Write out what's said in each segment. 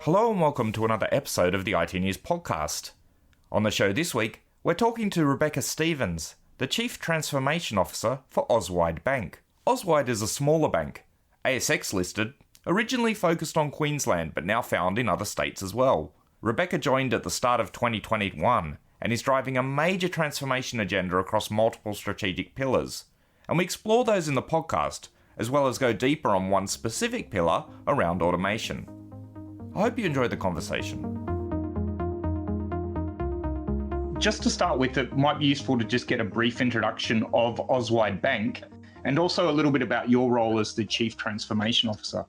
Hello and welcome to another episode of the IT News Podcast. On the show this week, we're talking to Rebecca Stevens, the Chief Transformation Officer for Auswide Bank. Auswide is a smaller bank, ASX listed, originally focused on Queensland but now found in other states as well. Rebecca joined at the start of 2021 and is driving a major transformation agenda across multiple strategic pillars. And we explore those in the podcast, as well as go deeper on one specific pillar around automation. I hope you enjoy the conversation. Just to start with, it might be useful to just get a brief introduction of Auswide Bank and also a little bit about your role as the Chief Transformation Officer.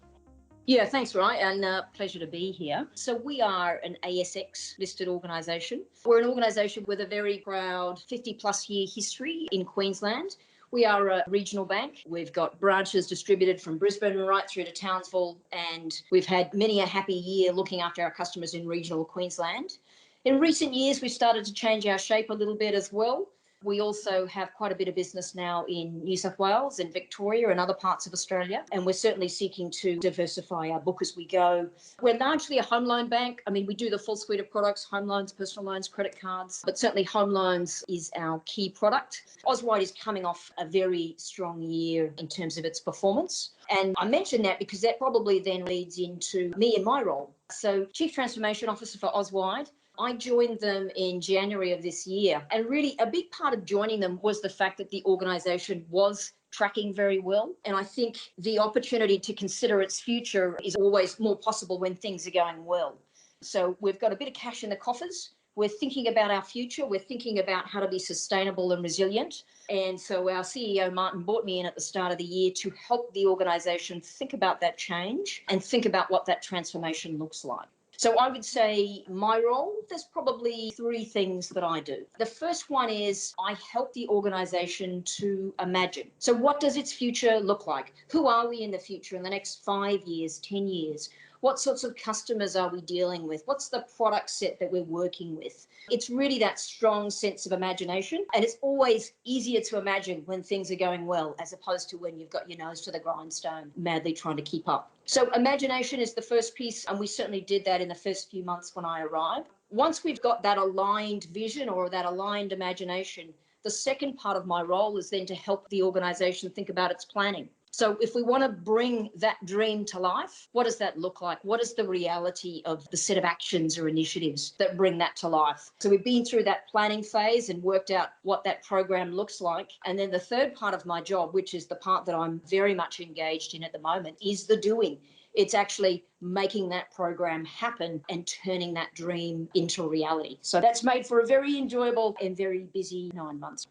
Yeah, thanks, Ryan, and pleasure to be here. So we are an ASX listed organisation. We're an organisation with a very proud 50 plus year history in Queensland. We are a regional bank. We've got branches distributed from Brisbane right through to Townsville, and we've had many a happy year looking after our customers in regional Queensland. In recent years, we've started to change our shape a little bit as well. We also have quite a bit of business now in New South Wales and Victoria and other parts of Australia, and we're certainly seeking to diversify our book as we go. We're largely a home loan bank. I mean, we do the full suite of products, home loans, personal loans, credit cards, but certainly home loans is our key product. Auswide is coming off a very strong year in terms of its performance. And I mention that because that probably then leads into me and my role. So Chief Transformation Officer for Auswide. I joined them in January of this year. And really a big part of joining them was the fact that the organisation was tracking very well. And I think the opportunity to consider its future is always more possible when things are going well. So we've got a bit of cash in the coffers. We're thinking about our future. We're thinking about how to be sustainable and resilient. And so our CEO, Martin, brought me in at the start of the year to help the organisation think about that change and think about what that transformation looks like. So I would say my role, there's probably three things that I do. The first one is I help the organisation to imagine. So what does its future look like? Who are we in the future in the next 5 years, 10 years? What sorts of customers are we dealing with? What's the product set that we're working with? It's really that strong sense of imagination. And it's always easier to imagine when things are going well, as opposed to when you've got your nose to the grindstone, madly trying to keep up. So imagination is the first piece, and we certainly did that in the first few months when I arrived. Once we've got that aligned vision or that aligned imagination, the second part of my role is then to help the organisation think about its planning. So if we want to bring that dream to life, what does that look like? What is the reality of the set of actions or initiatives that bring that to life? So we've been through that planning phase and worked out what that program looks like. And then the third part of my job, which is the part that I'm very much engaged in at the moment, is the doing. It's actually making that program happen and turning that dream into reality. So that's made for a very enjoyable and very busy 9 months.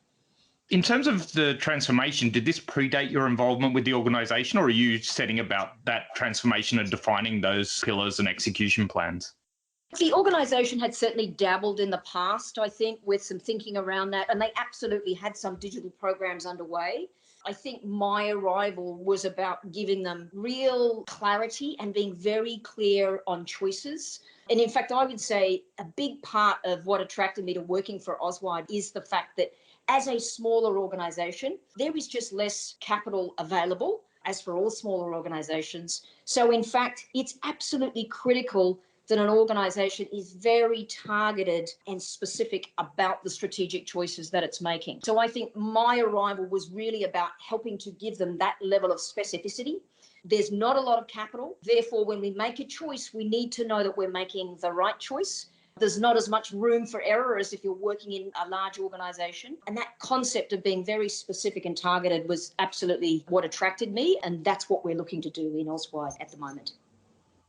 In terms of the transformation, did this predate your involvement with the organisation, or are you setting about that transformation and defining those pillars and execution plans? The organisation had certainly dabbled in the past, I think, with some thinking around that, and they absolutely had some digital programs underway. I think my arrival was about giving them real clarity and being very clear on choices. And in fact, I would say a big part of what attracted me to working for Auswide is the fact that as a smaller organisation, there is just less capital available, as for all smaller organisations. So in fact, it's absolutely critical that an organisation is very targeted and specific about the strategic choices that it's making. So I think my arrival was really about helping to give them that level of specificity. There's not a lot of capital. Therefore, when we make a choice, we need to know that we're making the right choice. There's not as much room for error as if you're working in a large organisation. And that concept of being very specific and targeted was absolutely what attracted me. And that's what we're looking to do in Auswide at the moment.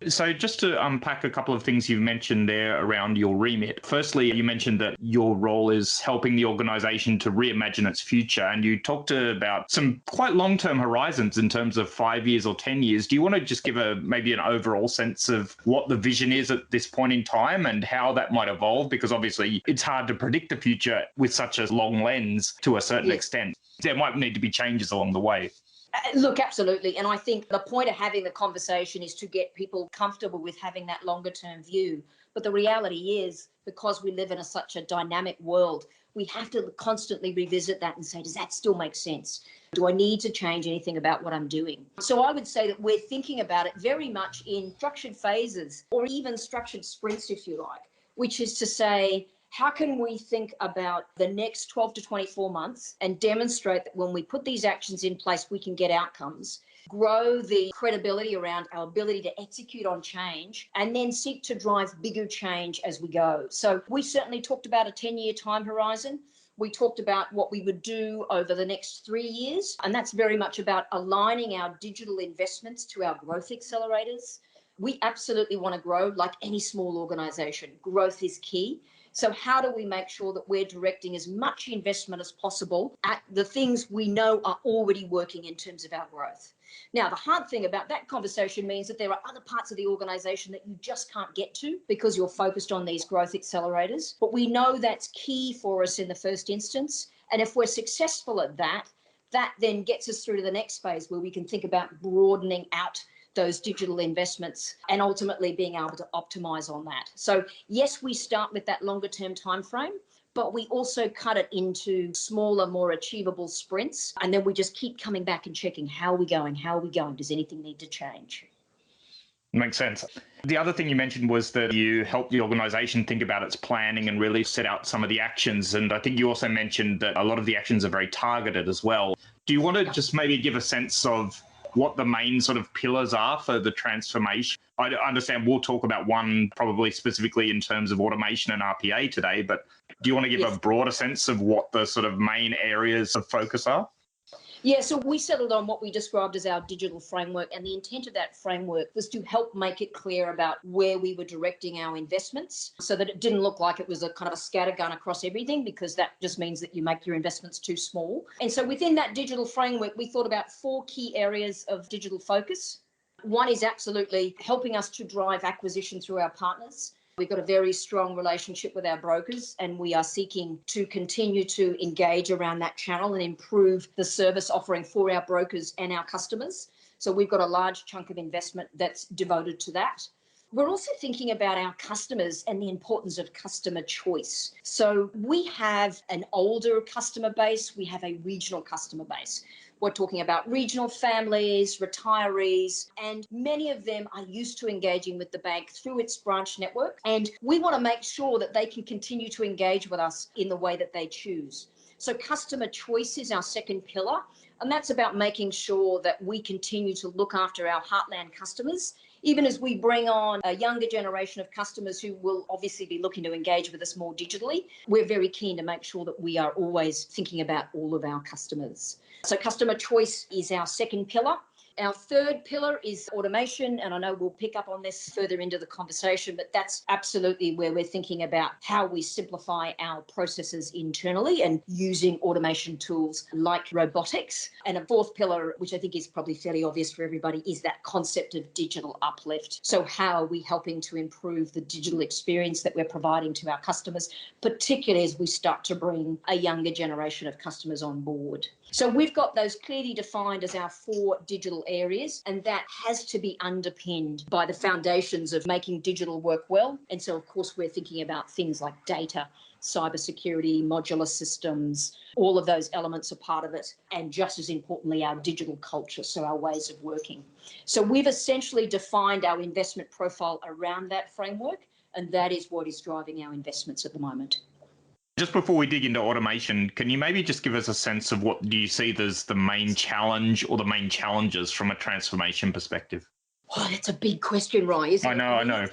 So just to unpack a couple of things you mentioned there around your remit. Firstly, you mentioned that your role is helping the organisation to reimagine its future. And you talked about some quite long-term horizons in terms of 5 years or 10 years. Do you want to just give maybe an overall sense of what the vision is at this point in time and how that might evolve? Because obviously it's hard to predict the future with such a long lens to a certain extent. There might need to be changes along the way. Look, absolutely. And I think the point of having the conversation is to get people comfortable with having that longer term view. But the reality is, because we live in such a dynamic world, we have to constantly revisit that and say, does that still make sense? Do I need to change anything about what I'm doing? So I would say that we're thinking about it very much in structured phases or even structured sprints, if you like, which is to say, how can we think about the next 12 to 24 months and demonstrate that when we put these actions in place, we can get outcomes, grow the credibility around our ability to execute on change, and then seek to drive bigger change as we go. So we certainly talked about a 10-year time horizon. We talked about what we would do over the next 3 years, and that's very much about aligning our digital investments to our growth accelerators. We absolutely want to grow like any small organization. Growth is key. So how do we make sure that we're directing as much investment as possible at the things we know are already working in terms of our growth? Now, the hard thing about that conversation means that there are other parts of the organization that you just can't get to because you're focused on these growth accelerators. But we know that's key for us in the first instance. And if we're successful at that, that then gets us through to the next phase where we can think about broadening out those digital investments and ultimately being able to optimize on that. So yes, we start with that longer term time frame, but we also cut it into smaller, more achievable sprints. And then we just keep coming back and checking, how are we going? How are we going? Does anything need to change? Makes sense. The other thing you mentioned was that you help the organization think about its planning and really set out some of the actions. And I think you also mentioned that a lot of the actions are very targeted as well. Do you want to just maybe give a sense of what the main sort of pillars are for the transformation? I understand we'll talk about one probably specifically in terms of automation and RPA today, but do you want to give a broader sense of what the sort of main areas of focus are? Yeah, so we settled on what we described as our digital framework, and the intent of that framework was to help make it clear about where we were directing our investments so that it didn't look like it was a kind of a scattergun across everything, because that just means that you make your investments too small. And so within that digital framework, we thought about 4 key areas of digital focus. One is absolutely helping us to drive acquisition through our partners. We've got a very strong relationship with our brokers, and we are seeking to continue to engage around that channel and improve the service offering for our brokers and our customers. So we've got a large chunk of investment that's devoted to that. We're also thinking about our customers and the importance of customer choice. So we have an older customer base, we have a regional customer base. We're talking about regional families, retirees, and many of them are used to engaging with the bank through its branch network. And we want to make sure that they can continue to engage with us in the way that they choose. So customer choice is our second pillar, and that's about making sure that we continue to look after our heartland customers, even as we bring on a younger generation of customers who will obviously be looking to engage with us more digitally. We're very keen to make sure that we are always thinking about all of our customers. So customer choice is our second pillar. Our third pillar is automation, and I know we'll pick up on this further into the conversation, but that's absolutely where we're thinking about how we simplify our processes internally and using automation tools like robotics. And a fourth pillar, which I think is probably fairly obvious for everybody, is that concept of digital uplift. So how are we helping to improve the digital experience that we're providing to our customers, particularly as we start to bring a younger generation of customers on board? So we've got those clearly defined as our 4 digital areas, and that has to be underpinned by the foundations of making digital work well. And so, of course, we're thinking about things like data, cybersecurity, modular systems, all of those elements are part of it. And just as importantly, our digital culture, so our ways of working. So we've essentially defined our investment profile around that framework, and that is what is driving our investments at the moment. Just before we dig into automation, can you maybe just give us a sense of what do you see as the main challenge or the main challenges from a transformation perspective? Oh, that's a big question, Ryan, isn't it? I know.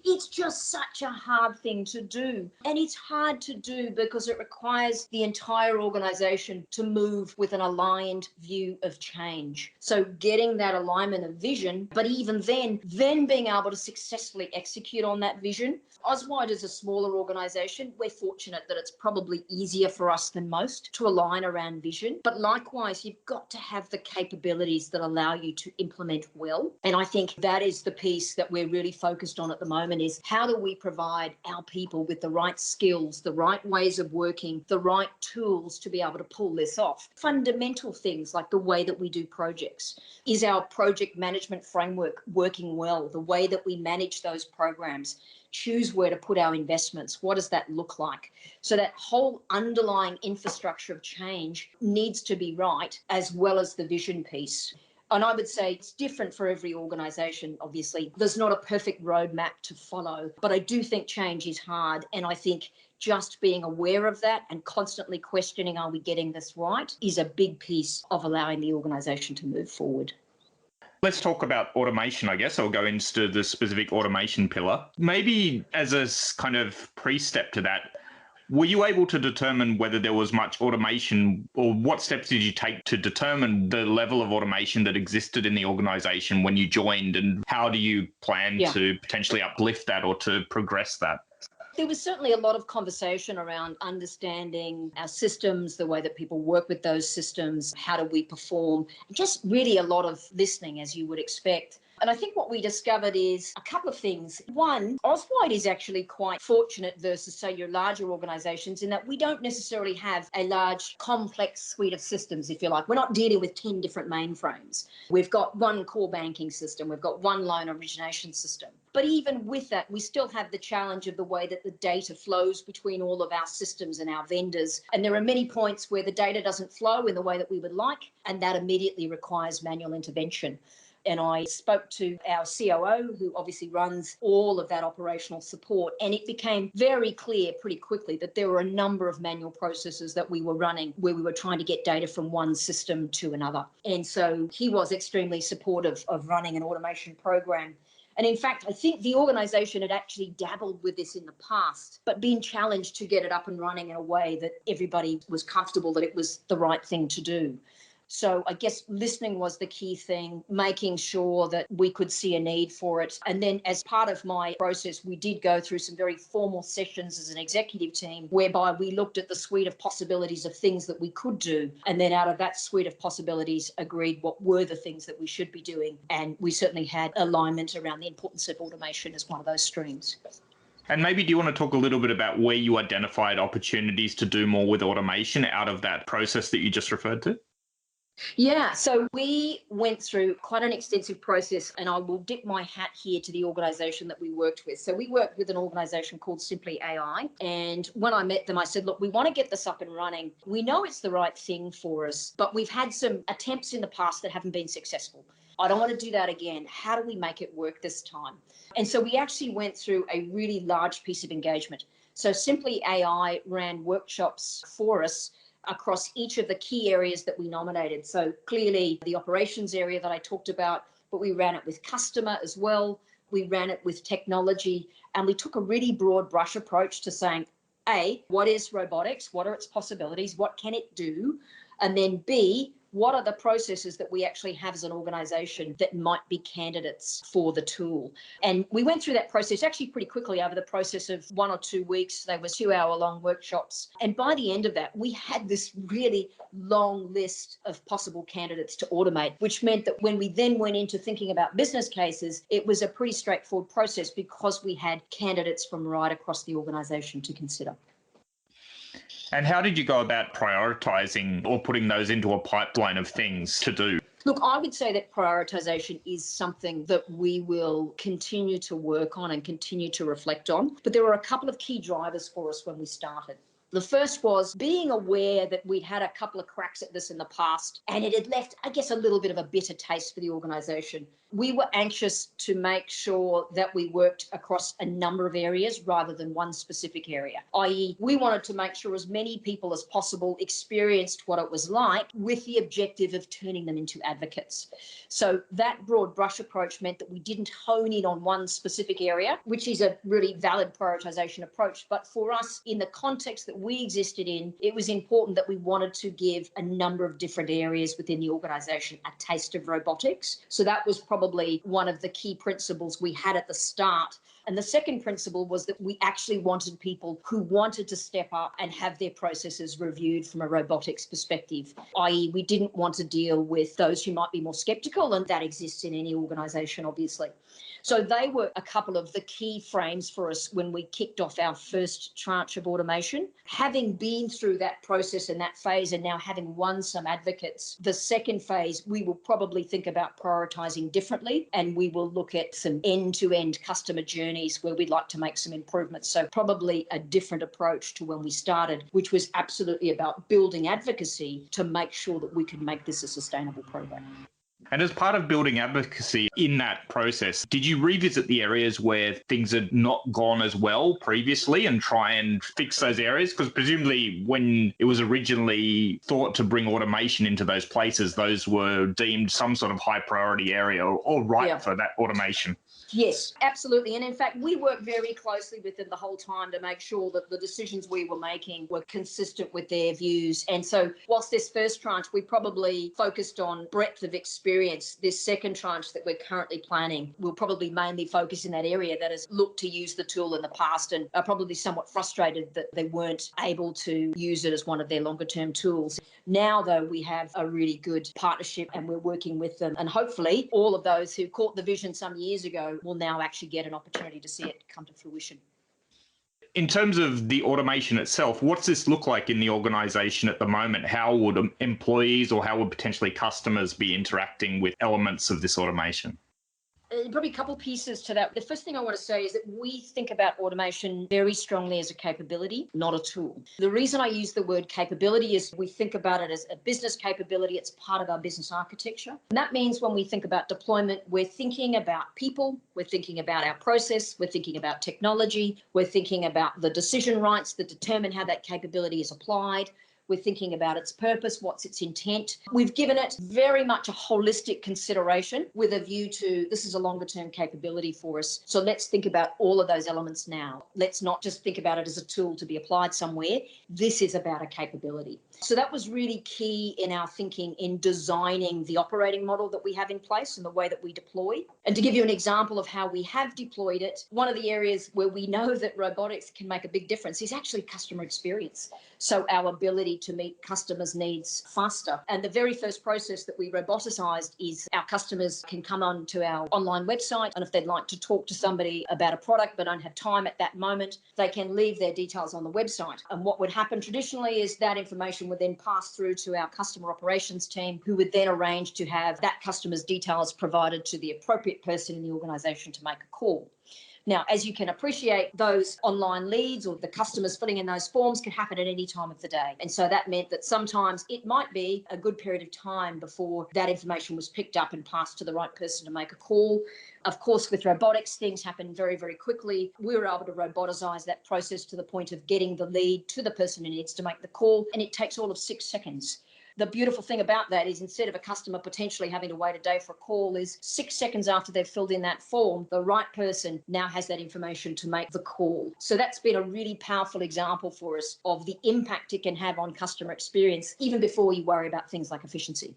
It's just such a hard thing to do. And it's hard to do because it requires the entire organisation to move with an aligned view of change. So getting that alignment of vision, but even then being able to successfully execute on that vision. Auswide is a smaller organisation. We're fortunate that it's probably easier for us than most to align around vision. But likewise, you've got to have the capabilities that allow you to implement well. And I think that is the piece that we're really focused on at the moment, moment is how do we provide our people with the right skills, the right ways of working, the right tools to be able to pull this off. Fundamental things like the way that we do projects. Is our project management framework working well? The way that we manage those programs, choose where to put our investments. What does that look like? So that whole underlying infrastructure of change needs to be right, as well as the vision piece. And I would say it's different for every organisation, obviously. There's not a perfect roadmap to follow, but I do think change is hard. And I think just being aware of that and constantly questioning, are we getting this right, is a big piece of allowing the organisation to move forward. Let's talk about automation, I guess. I'll go into the specific automation pillar. Maybe as a kind of pre-step to that, were you able to determine whether there was much automation, or what steps did you take to determine the level of automation that existed in the organization when you joined, and how do you plan to potentially uplift that or to progress that? There was certainly a lot of conversation around understanding our systems, the way that people work with those systems, how do we perform, just really a lot of listening, as you would expect. And I think what we discovered is a couple of things. One, Auswide is actually quite fortunate versus, say, your larger organisations in that we don't necessarily have a large, complex suite of systems, if you like. We're not dealing with 10 different mainframes. We've got one core banking system. We've got one loan origination system. But even with that, we still have the challenge of the way that the data flows between all of our systems and our vendors. And there are many points where the data doesn't flow in the way that we would like, and that immediately requires manual intervention. And I spoke to our COO, who obviously runs all of that operational support, and it became very clear pretty quickly that there were a number of manual processes that we were running where we were trying to get data from one system to another. And so he was extremely supportive of running an automation program. And in fact, I think the organisation had actually dabbled with this in the past, but been challenged to get it up and running in a way that everybody was comfortable that it was the right thing to do. So I guess listening was the key thing, making sure that we could see a need for it. And then as part of my process, we did go through some very formal sessions as an executive team, whereby we looked at the suite of possibilities of things that we could do. And then out of that suite of possibilities, agreed what were the things that we should be doing. And we certainly had alignment around the importance of automation as one of those streams. And maybe do you want to talk a little bit about where you identified opportunities to do more with automation out of that process that you just referred to? Yeah, so we went through quite an extensive process, and I will dip my hat here to the organisation that we worked with. So we worked with an organisation called Simply AI, and when I met them, I said, look, we want to get this up and running. We know it's the right thing for us, but we've had some attempts in the past that haven't been successful. I don't want to do that again. How do we make it work this time? And so we actually went through a really large piece of engagement. So Simply AI ran workshops for us across each of the key areas that we nominated. So clearly the operations area that I talked about, but we ran it with customer as well. We ran it with technology, and we took a really broad brush approach to saying, A, what is robotics? What are its possibilities? What can it do? And then B, what are the processes that we actually have as an organisation that might be candidates for the tool? And we went through that process actually pretty quickly over the process of 1 or 2 weeks. They were 2-hour-long workshops. And by the end of that, we had this really long list of possible candidates to automate, which meant that when we then went into thinking about business cases, it was a pretty straightforward process because we had candidates from right across the organisation to consider. And how did you go about prioritizing or putting those into a pipeline of things to do? Look, I would say that prioritisation is something that we will continue to work on and continue to reflect on. But there were a couple of key drivers for us when we started. The first was being aware that we'd had a couple of cracks at this in the past, and it had left, I guess, a little bit of a bitter taste for the organisation. We were anxious to make sure that we worked across a number of areas rather than one specific area, i.e. we wanted to make sure as many people as possible experienced what it was like with the objective of turning them into advocates. So that broad brush approach meant that we didn't hone in on one specific area, which is a really valid prioritisation approach. But for us, in the context that we existed in, it was important that we wanted to give a number of different areas within the organisation a taste of robotics. So that was probably one of the key principles we had at the start And the second principle was that we actually wanted people who wanted to step up and have their processes reviewed from a robotics perspective, i.e. we didn't want to deal with those who might be more skeptical, and that exists in any organisation, obviously. So they were a couple of the key frames for us when we kicked off our first tranche of automation. Having been through that process and that phase and now having won some advocates, the second phase, we will probably think about prioritising differently, and we will look at some end-to-end customer journeys where we'd like to make some improvements. So probably a different approach to when we started, which was absolutely about building advocacy to make sure that we could make this a sustainable program. And as part of building advocacy in that process, did you revisit the areas where things had not gone as well previously and try and fix those areas? Because presumably when it was originally thought to bring automation into those places, those were deemed some sort of high priority area or ripe for that automation. Yes, absolutely. And in fact, we worked very closely with them the whole time to make sure that the decisions we were making were consistent with their views. And so whilst this first tranche, we probably focused on breadth of experience, this second tranche that we're currently planning will probably mainly focus in that area that has looked to use the tool in the past and are probably somewhat frustrated that they weren't able to use it as one of their longer term tools. Now, though, we have a really good partnership and we're working with them. And hopefully all of those who caught the vision some years ago will now actually get an opportunity to see it come to fruition. In terms of the automation itself, what's this look like in the organisation at the moment? How would employees or how would potentially customers be interacting with elements of this automation? Probably a couple pieces to that. The first thing I want to say is that we think about automation very strongly as a capability, not a tool. The reason I use the word capability is we think about it as a business capability. It's part of our business architecture. And that means when we think about deployment, we're thinking about people, we're thinking about our process, we're thinking about technology, we're thinking about the decision rights that determine how that capability is applied. We're thinking about its purpose, what's its intent. We've given it very much a holistic consideration with a view to this is a longer term capability for us. So let's think about all of those elements now. Let's not just think about it as a tool to be applied somewhere. This is about a capability. So that was really key in our thinking in designing the operating model that we have in place and the way that we deploy. And to give you an example of how we have deployed it, one of the areas where we know that robotics can make a big difference is actually customer experience. So our ability to meet customers' needs faster. And the very first process that we roboticized is our customers can come on to our online website, and if they'd like to talk to somebody about a product but don't have time at that moment, they can leave their details on the website. And what would happen traditionally is that information would then pass through to our customer operations team, who would then arrange to have that customer's details provided to the appropriate person in the organization to make a call. Now, as you can appreciate, those online leads or the customers filling in those forms can happen at any time of the day. And so that meant that sometimes it might be a good period of time before that information was picked up and passed to the right person to make a call. Of course, with robotics, things happen very, very quickly. We were able to roboticize that process to the point of getting the lead to the person who needs to make the call, and it takes all of 6 seconds. The beautiful thing about that is instead of a customer potentially having to wait a day for a call, is 6 seconds after they've filled in that form, the right person now has that information to make the call. So that's been a really powerful example for us of the impact it can have on customer experience, even before you worry about things like efficiency.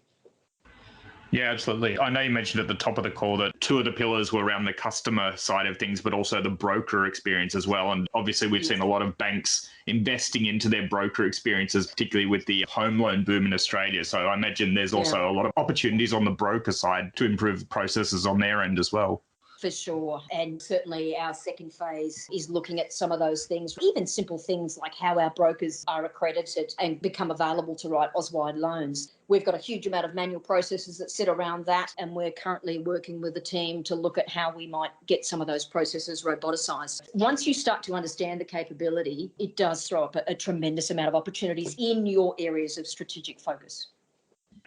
Yeah, absolutely. I know you mentioned at the top of the call that 2 of the pillars were around the customer side of things, but also the broker experience as well. And obviously, we've seen a lot of banks investing into their broker experiences, particularly with the home loan boom in Australia. So I imagine there's also a lot of opportunities on the broker side to improve processes on their end as well. For sure. And certainly our second phase is looking at some of those things, even simple things like how our brokers are accredited and become available to write Auswide loans. We've got a huge amount of manual processes that sit around that, and we're currently working with the team to look at how we might get some of those processes roboticized. Once you start to understand the capability, it does throw up a tremendous amount of opportunities in your areas of strategic focus.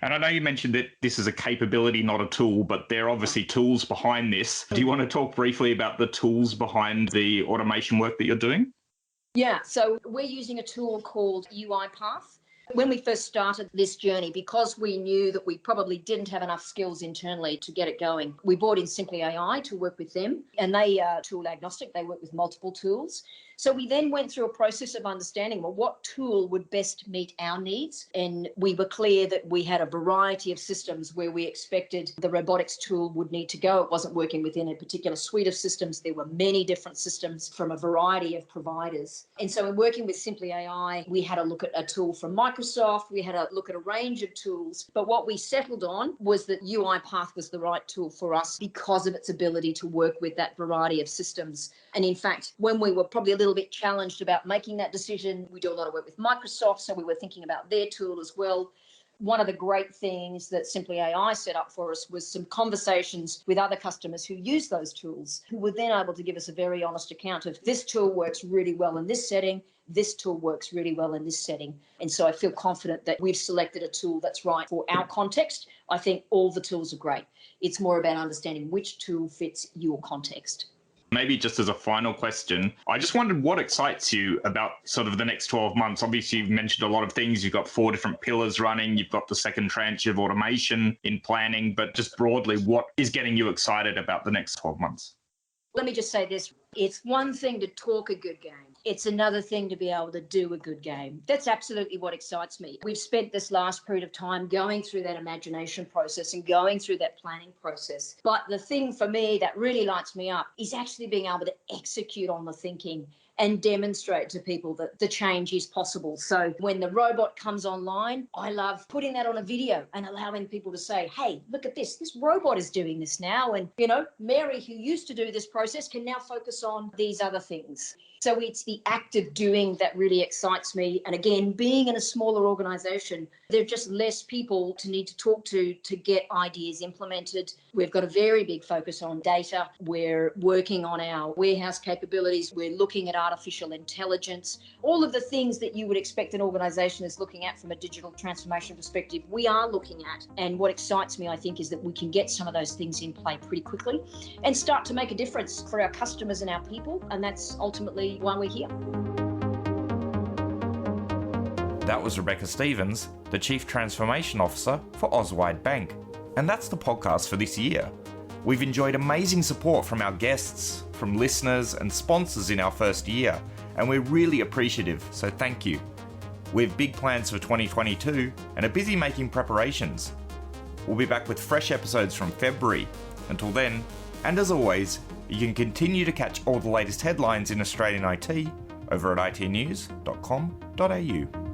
And I know you mentioned that this is a capability, not a tool, but there are obviously tools behind this. Do you want to talk briefly about the tools behind the automation work that you're doing? Yeah, so we're using a tool called UiPath. When we first started this journey, because we knew that we probably didn't have enough skills internally to get it going, we brought in Simply AI to work with them, and they are tool agnostic. They work with multiple tools. So we then went through a process of understanding, well, what tool would best meet our needs? And we were clear that we had a variety of systems where we expected the robotics tool would need to go. It wasn't working within a particular suite of systems. There were many different systems from a variety of providers. And so in working with Simply AI, we had a look at a tool from Microsoft. We had a look at a range of tools. But what we settled on was that UiPath was the right tool for us because of its ability to work with that variety of systems. And in fact, when we were probably a little bit challenged about making that decision, we do a lot of work with Microsoft, so we were thinking about their tool as well. One of the great things that Simply AI set up for us was some conversations with other customers who use those tools, who were then able to give us a very honest account of this tool works really well in this setting, this tool works really well in this setting. And so I feel confident that we've selected a tool that's right for our context. I think all the tools are great. It's more about understanding which tool fits your context. Maybe just as a final question, I just wondered what excites you about sort of the next 12 months. Obviously, you've mentioned a lot of things. You've got 4 different pillars running. You've got the second tranche of automation in planning. But just broadly, what is getting you excited about the next 12 months? Let me just say this. It's one thing to talk a good game. It's another thing to be able to do a good game. That's absolutely what excites me. We've spent this last period of time going through that imagination process and going through that planning process. But the thing for me that really lights me up is actually being able to execute on the thinking and demonstrate to people that the change is possible. So when the robot comes online, I love putting that on a video and allowing people to say, hey, look at this. This robot is doing this now. And, Mary, who used to do this process, can now focus on these other things. So it's the act of doing that really excites me. And again, being in a smaller organization, there are just less people to need to talk to get ideas implemented. We've got a very big focus on data. We're working on our warehouse capabilities. We're looking at artificial intelligence, all of the things that you would expect an organization is looking at from a digital transformation perspective, we are looking at. And what excites me, I think, is that we can get some of those things in play pretty quickly and start to make a difference for our customers and our people. And that's ultimately why we're here. That was Rebecca Stevens, the Chief Transformation Officer for Auswide Bank. And that's the podcast for this year. We've enjoyed amazing support from our guests, from listeners and sponsors in our first year, and we're really appreciative, so thank you. We have big plans for 2022 and are busy making preparations. We'll be back with fresh episodes from February. Until then, and as always, you can continue to catch all the latest headlines in Australian IT over at itnews.com.au.